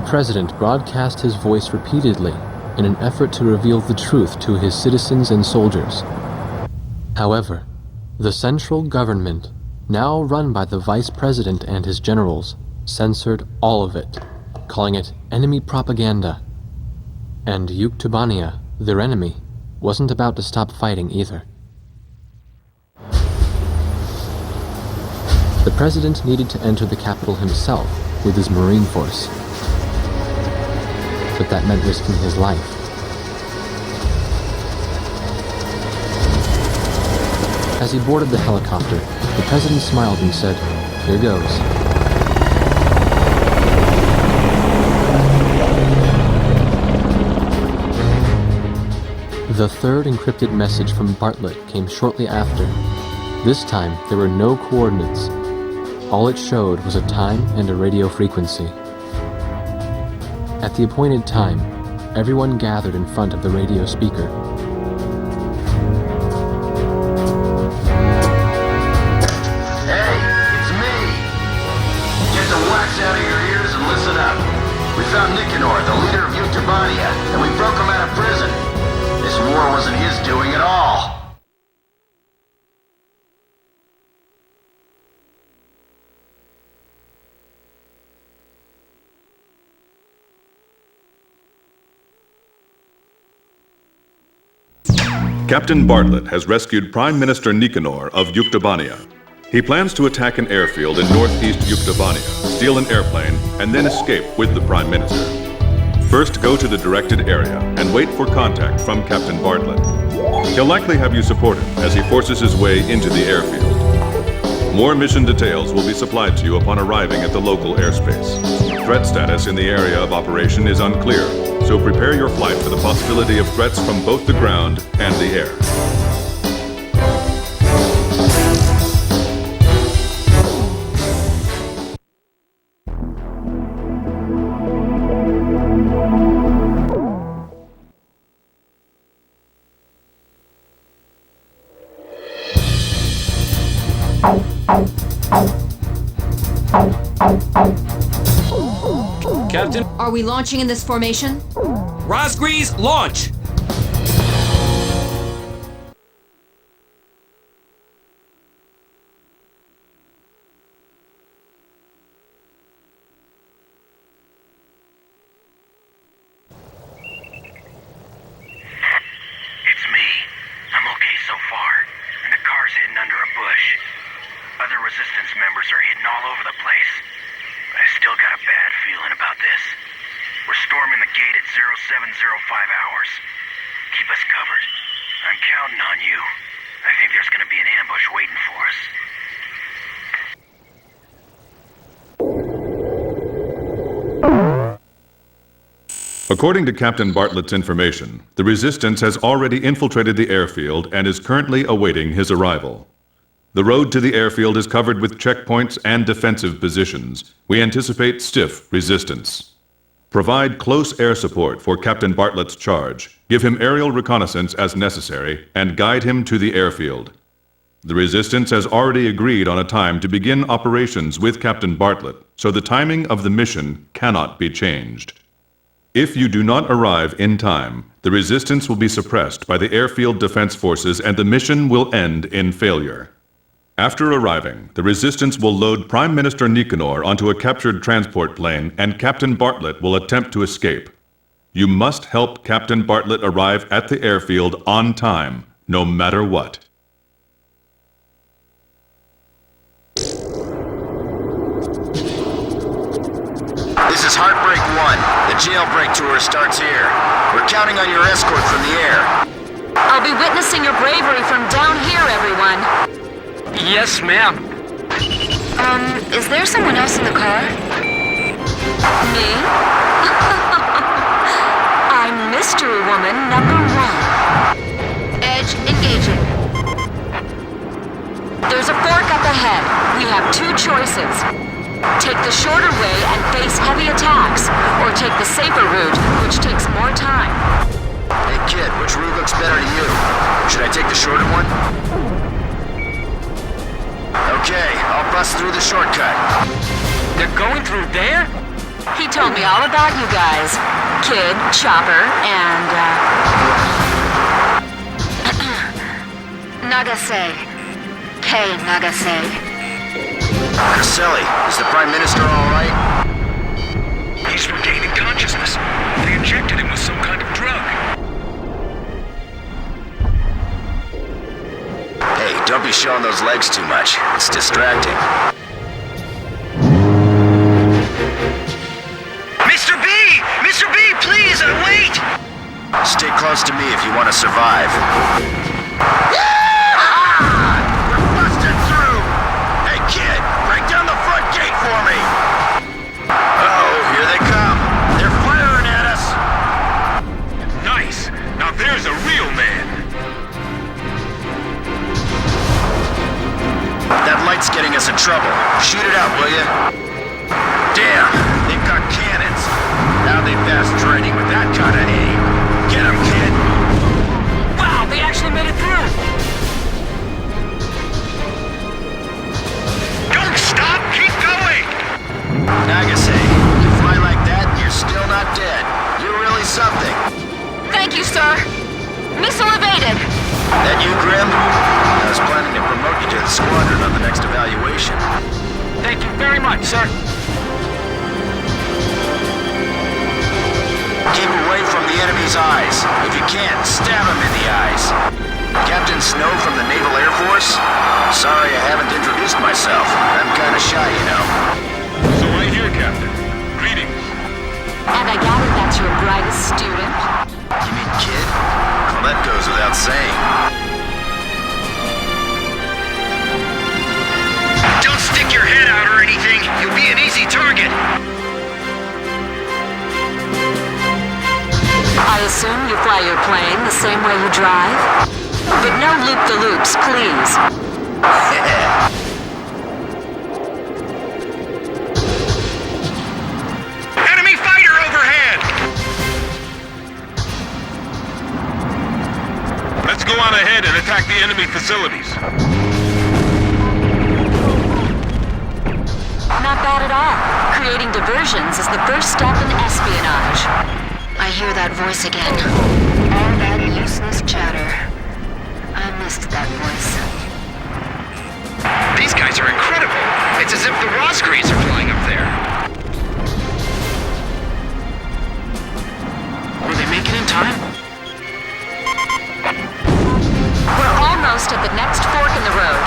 president broadcast his voice repeatedly in an effort to reveal the truth to his citizens and soldiers. However, the central government, now run by the vice president and his generals, censored all of it, calling it enemy propaganda. And Yuktubania, their enemy, wasn't about to stop fighting either. The president needed to enter the capital himself with his Marine force. But that meant risking his life. As he boarded the helicopter, the president smiled and said, "Here goes." The third encrypted message from Bartlett came shortly after. This time, there were no coordinates. All it showed was a time and a radio frequency. At the appointed time, everyone gathered in front of the radio speaker. Hey, it's me! Get the wax out of your ears and listen up. We found Nicanor, the leader of Yuktubania, and we broke him out of prison. This war wasn't his doing at all. Captain Bartlett has rescued Prime Minister Nicanor of Yuktubania. He plans to attack an airfield in northeast Yuktubania, steal an airplane, and then escape with the Prime Minister. First, go to the directed area and wait for contact from Captain Bartlett. He'll likely have you support him as he forces his way into the airfield. More mission details will be supplied to you upon arriving at the local airspace. Threat status in the area of operation is unclear, so prepare your flight for the possibility of threats from both the ground and the air. Captain, Are we launching in this formation? Rosgrees, launch! It's me. I'm okay so far, and the car's hidden under a bush. Other resistance members are hidden all over the place. But I still got a bad feeling about this. We're storming the gate at 0705 hours. Keep us covered. I'm counting on you. I think there's gonna be an ambush waiting for us. According to Captain Bartlett's information, the Resistance has already infiltrated the airfield and is currently awaiting his arrival. The road to the airfield is covered with checkpoints and defensive positions. We anticipate stiff resistance. Provide close air support for Captain Bartlett's charge, give him aerial reconnaissance as necessary, and guide him to the airfield. The Resistance has already agreed on a time to begin operations with Captain Bartlett, so the timing of the mission cannot be changed. If you do not arrive in time, the Resistance will be suppressed by the airfield defense forces and the mission will end in failure. After arriving, the Resistance will load Prime Minister Nicanor onto a captured transport plane and Captain Bartlett will attempt to escape. You must help Captain Bartlett arrive at the airfield on time, no matter what. This is Heartbreak 1. The jailbreak tour starts here. We're counting on your escort from the air. I'll be witnessing your bravery from down here, everyone. Yes, ma'am. Is there someone else in the car? Me? I'm Mystery Woman number 1. Edge engaging. There's a fork up ahead. We have 2 choices. Take the shorter way and face heavy attacks, or take the safer route, which takes more time. Hey kid, which route looks better to you? Should I take the shorter one? Okay, I'll bust through the shortcut. They're going through there? He told me all about you guys. Kid, Chopper, and, Nagase. K. Nagase. Caselli, is the Prime Minister all right? He's regaining consciousness. They injected him with some kind of drug. Hey, don't be showing those legs too much. It's distracting. Mr. B! Mr. B, please, wait! Stay close to me if you want to survive. We're busted through! Hey, kid, break down the front gate for me! Oh, here they come. They're firing at us! Nice. Now there's a real man. That light's getting us in trouble. Shoot it out, will you? Damn, they've got cannons. Now they pass training with that kind of aim. Get 'em, kid. Wow, they actually made it through. Don't stop! Keep going! Nagase, you fly like that and you're still not dead. You're really something. Thank you, sir. Missile evaded. That you, Grim? I was planning to promote you to the squadron on the next evaluation. Thank you very much, sir. Keep away from the enemy's eyes. If you can't, stab him in the eyes. Captain Snow from the Naval Air Force? Sorry I haven't introduced myself. I'm kinda shy, you know. So right here, Captain. Greetings. And I gather that's your brightest student. You mean kid? Well, that goes without saying. Don't stick your head out or anything. You'll be an easy target. I assume you fly your plane the same way you drive? But no loop-the-loops, please. Enemy fighter overhead! Let's go on ahead and attack the enemy facilities. Not bad at all. Creating diversions is the first step in espionage. I hear that voice again. All that useless chatter. I missed that voice. These guys are incredible. It's as if the Rosgrees are flying up there. Will they make it in time? We're almost at the next fork in the road.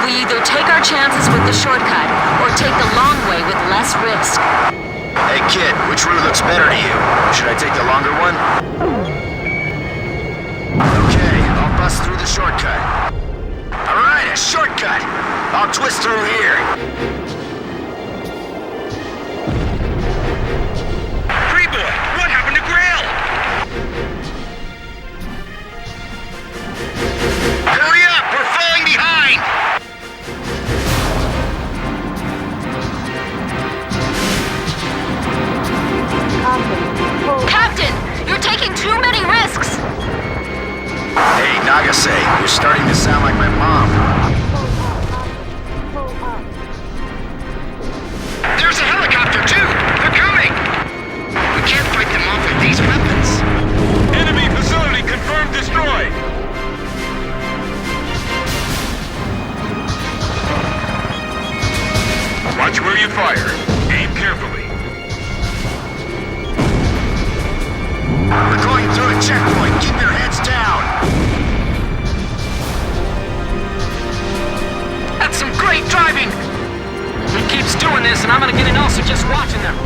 We either take our chances with the shortcut, or take the long way with less risk. Hey kid, which route looks better to you? Should I take the longer one? Okay, I'll bust through the shortcut. Alright, a shortcut! I'll twist through here. Free-boy, what happened to Grail? Hurry up, we're falling behind! Captain, you're taking too many risks! Hey, Nagase, you're starting to sound like my mom. There's a helicopter, too! They're coming! We can't fight them off with these weapons. Enemy facility confirmed destroyed. Watch where you fire. Aim carefully. We're going through a checkpoint. Keep your heads down. That's some great driving. He keeps doing this, and I'm gonna get an ulcer just watching them.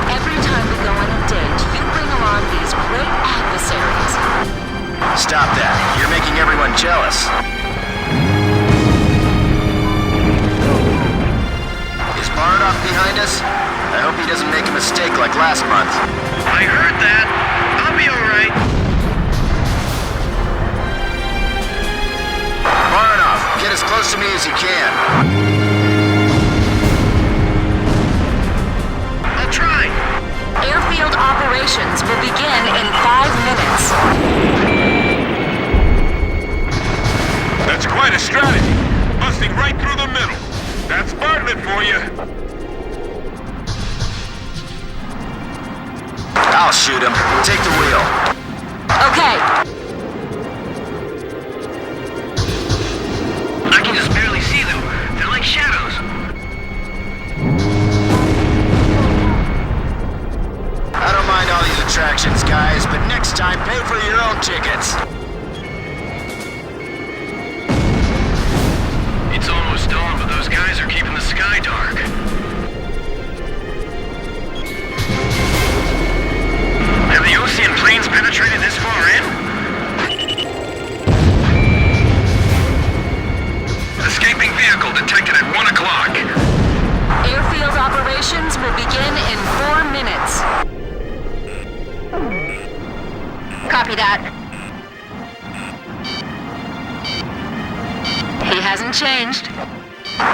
Every time we go on a date, you bring along these great adversaries. Stop that. You're making everyone jealous. Is Barnoff behind us? I hope he doesn't make a mistake like last month. I heard that. I'll be alright. Barnoff, get as close to me as you can. I'll try. Airfield operations will begin in 5 minutes. That's quite a strategy. Busting right through the middle. That's Bartlett for you. I'll shoot him. Take the wheel. Okay. I can just barely see them. They're like shadows. I don't mind all these attractions, guys, but next time pay for your own tickets. It's almost dawn, but those guys are keeping the sky dark. Have the Ocean planes penetrated this far in? Escaping vehicle detected at 1 o'clock. Airfield operations will begin in 4 minutes. Copy that. He hasn't changed.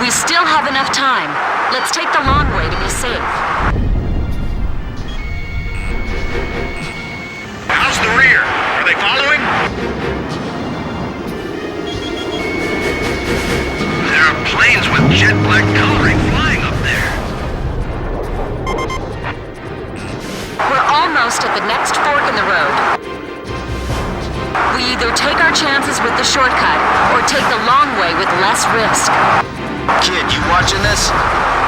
We still have enough time. Let's take the long way to be safe. How's the rear? Are they following? There are planes with jet black coloring flying up there. We're almost at the next fork in the road. We either take our chances with the shortcut or take the long way with less risk. Kid, you watching this?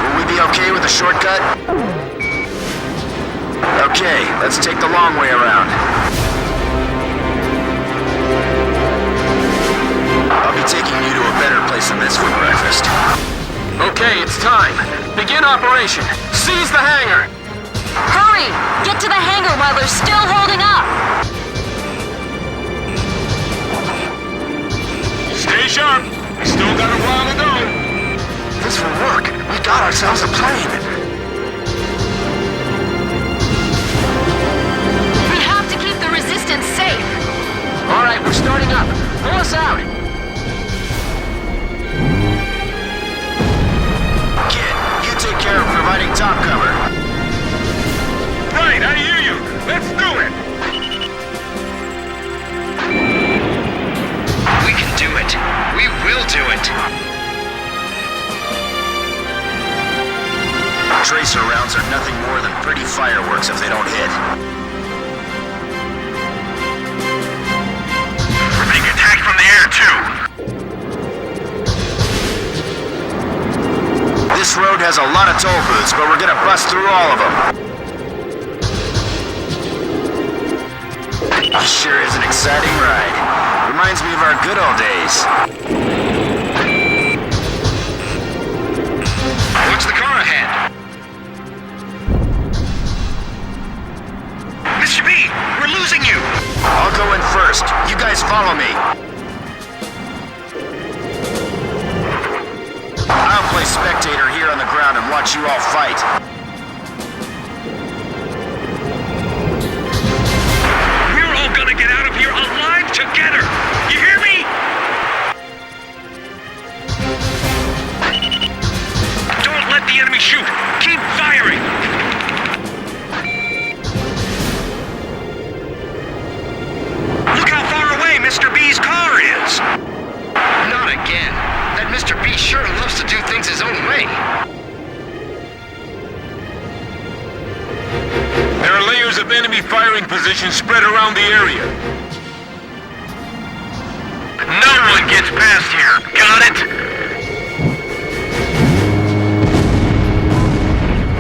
Will we be okay with the shortcut? Okay, let's take the long way around. I'll be taking you to a better place than this for breakfast. Okay, it's time. Begin operation. Seize the hangar. Hurry! Get to the hangar while they're still holding up! Stay sharp. We still got a while to go. This will work. We got ourselves a plane. We have to keep the resistance safe. All right, we're starting up. Pull us out. Kid, you take care of providing top cover. Right, I hear you. Let's do it. We can do it. We will do it. Tracer rounds are nothing more than pretty fireworks if they don't hit. We're being attacked from the air, too. This road has a lot of toll booths, but we're gonna bust through all of them. This sure is an exciting ride. Reminds me of our good old days. Watch the car ahead. Mr. B, we're losing you. I'll go in first. You guys follow me. I'll play spectator here on the ground and watch you all fight. We're all gonna get out of here alive together. You hear me? Don't let the enemy shoot. Keep firing. Look how far away Mr. B's car is. Not again. That Mr. B sure loves to do things his own way. There are layers of enemy firing positions spread around the area. No one gets past here. Got it?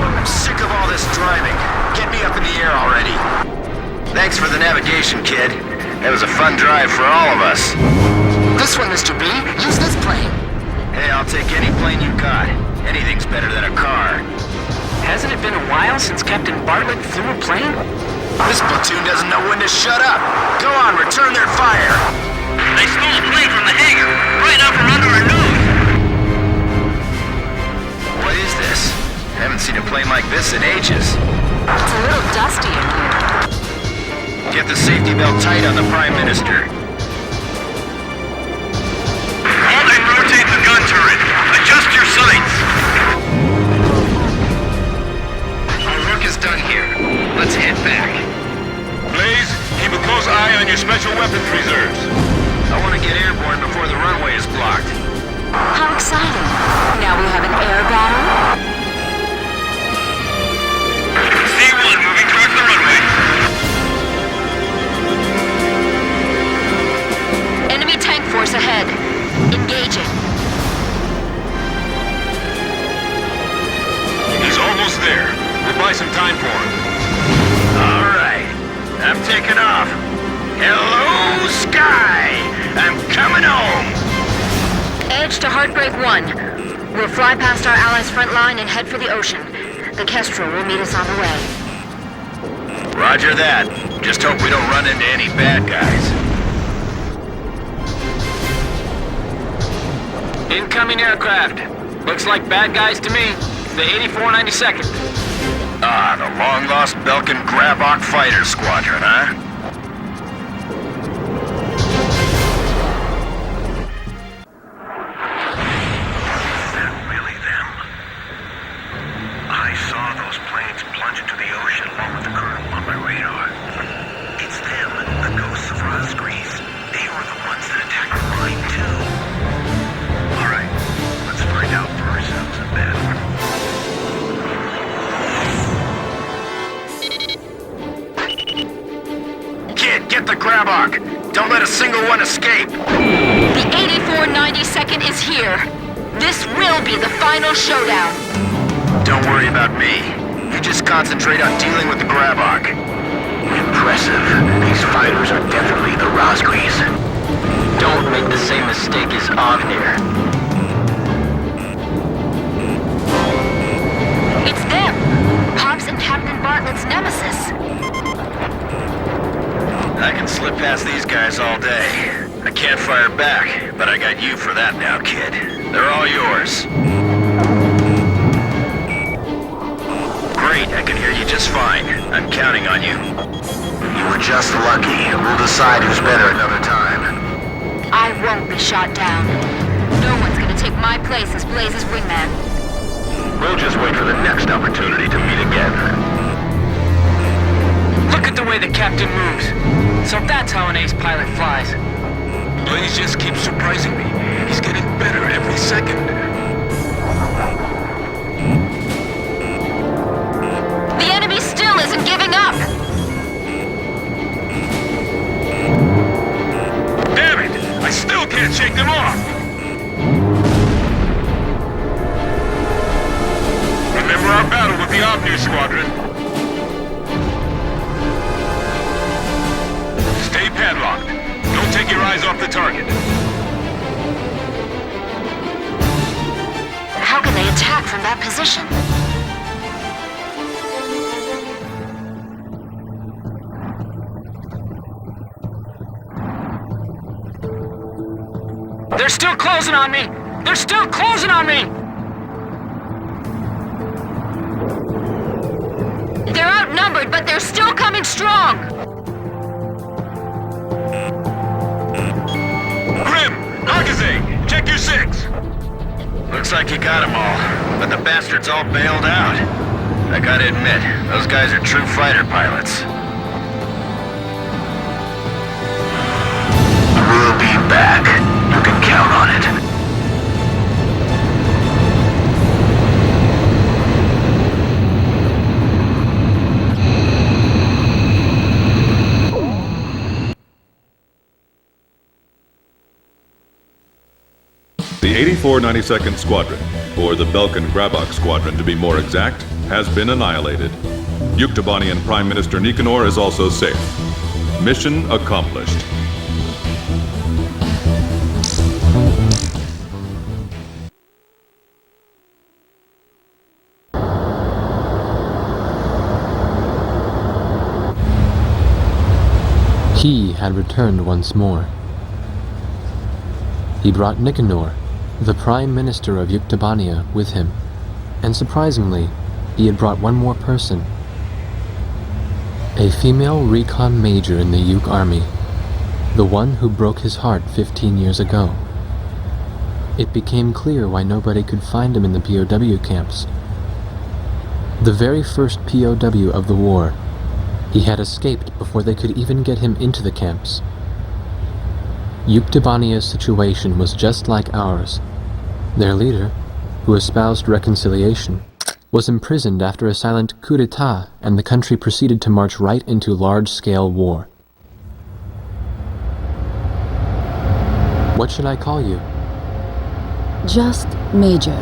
I'm sick of all this driving. Get me up in the air already. Thanks for the navigation, kid. That was a fun drive for all of us. This one, Mr. B. Use this plane. Hey, I'll take any plane you got. Anything's better than a car. Hasn't it been a while since Captain Bartlett flew a plane? This platoon doesn't know when to shut up. Go on, return their fire. They stole a plane from the hangar, right out from under our nose. What is this? Haven't seen a plane like this in ages. It's a little dusty in here. Get the safety belt tight on the Prime Minister. Hold and rotate the gun turret. Adjust your sights. Our work is done here. Let's head back. Blaze, keep a close eye on your special weapons reserves. I want to get airborne before the runway is blocked. How exciting. Now we have an air battle. C1 moving towards the runway. almost there. We'll buy some time for him. All right. I'm taking off. Hello, Sky! I'm coming home! Edge to Heartbreak 1. We'll fly past our allies' front line and head for the ocean. The Kestrel will meet us on the way. Roger that. Just hope we don't run into any bad guys. Incoming aircraft. Looks like bad guys to me. The 8492nd. Ah, the long-lost Belkin Grabok Fighter Squadron, huh? Is that really them? I saw those planes plunge into the ocean along with the colonel on my radar. It's them, the ghosts of Rosgrease. They were the ones that attacked the mine, too. All right, let's find out for ourselves in battle. Kid, get the Grabok! Don't let a single one escape! The 8492nd is here. This will be the final showdown. Don't worry about me. You just concentrate on dealing with the Grabok. Impressive. These fighters are definitely the Rosgrease. Don't make the same mistake as Agnir. It's them. Pops and Captain Bartlett's nemesis. I can slip past these guys all day. I can't fire back, but I got you for that now, kid. They're all yours. Great, I can hear you just fine. I'm counting on you. You were just lucky. We'll decide who's better another time. I won't be shot down. No one's gonna take my place as Blaze's wingman. We'll just wait for the next opportunity to meet again. Look at the way the captain moves. So that's how an ace pilot flies. Blaze just keeps surprising me. He's getting better every second. The enemy still isn't giving up. Damn it! I still can't shake them off! Remember our battle with the Omni Squadron? Stay padlocked. Don't take your eyes off the target. How can they attack from that position? They're still closing on me! They're still closing on me! They're outnumbered, but they're still coming strong! Grim! Nagaze! Check your six! Looks like you got them all, but the bastards all bailed out. I gotta admit, those guys are true fighter pilots. We'll be back. You can count on it. The 8492nd Squadron, or the Belkin Grabok Squadron to be more exact, has been annihilated. Yuktobanian Prime Minister Nicanor is also safe. Mission accomplished. He had returned once more. He brought Nicanor, the Prime Minister of Yuktobania, with him, and surprisingly, he had brought one more person. A female recon major in the Yuk army, the one who broke his heart 15 years ago. It became clear why nobody could find him in the POW camps. The very first POW of the war, he had escaped before they could even get him into the camps. Yuktobania's situation was just like ours. Their leader, who espoused reconciliation, was imprisoned after a silent coup d'etat, and the country proceeded to march right into large-scale war. What should I call you? Just Major.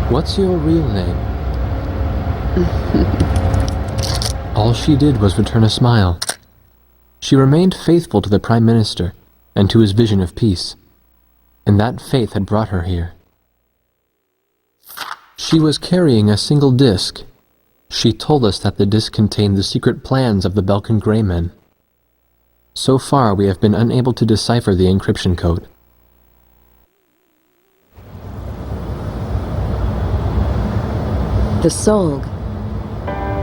What's your real name? All she did was return a smile. She remained faithful to the Prime Minister and to his vision of peace, and that faith had brought her here. She was carrying a single disc. She told us that the disc contained the secret plans of the Belkan Grey Men. So far, we have been unable to decipher the encryption code. The Solg,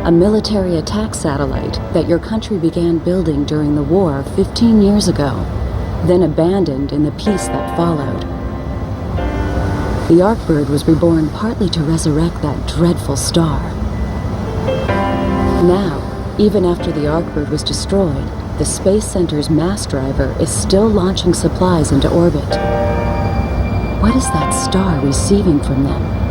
a military attack satellite that your country began building during the war 15 years ago, then abandoned in the peace that followed. The Arkbird was reborn partly to resurrect that dreadful star. Now, even after the Arkbird was destroyed, the Space Center's mass driver is still launching supplies into orbit. What is that star receiving from them?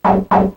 Bye.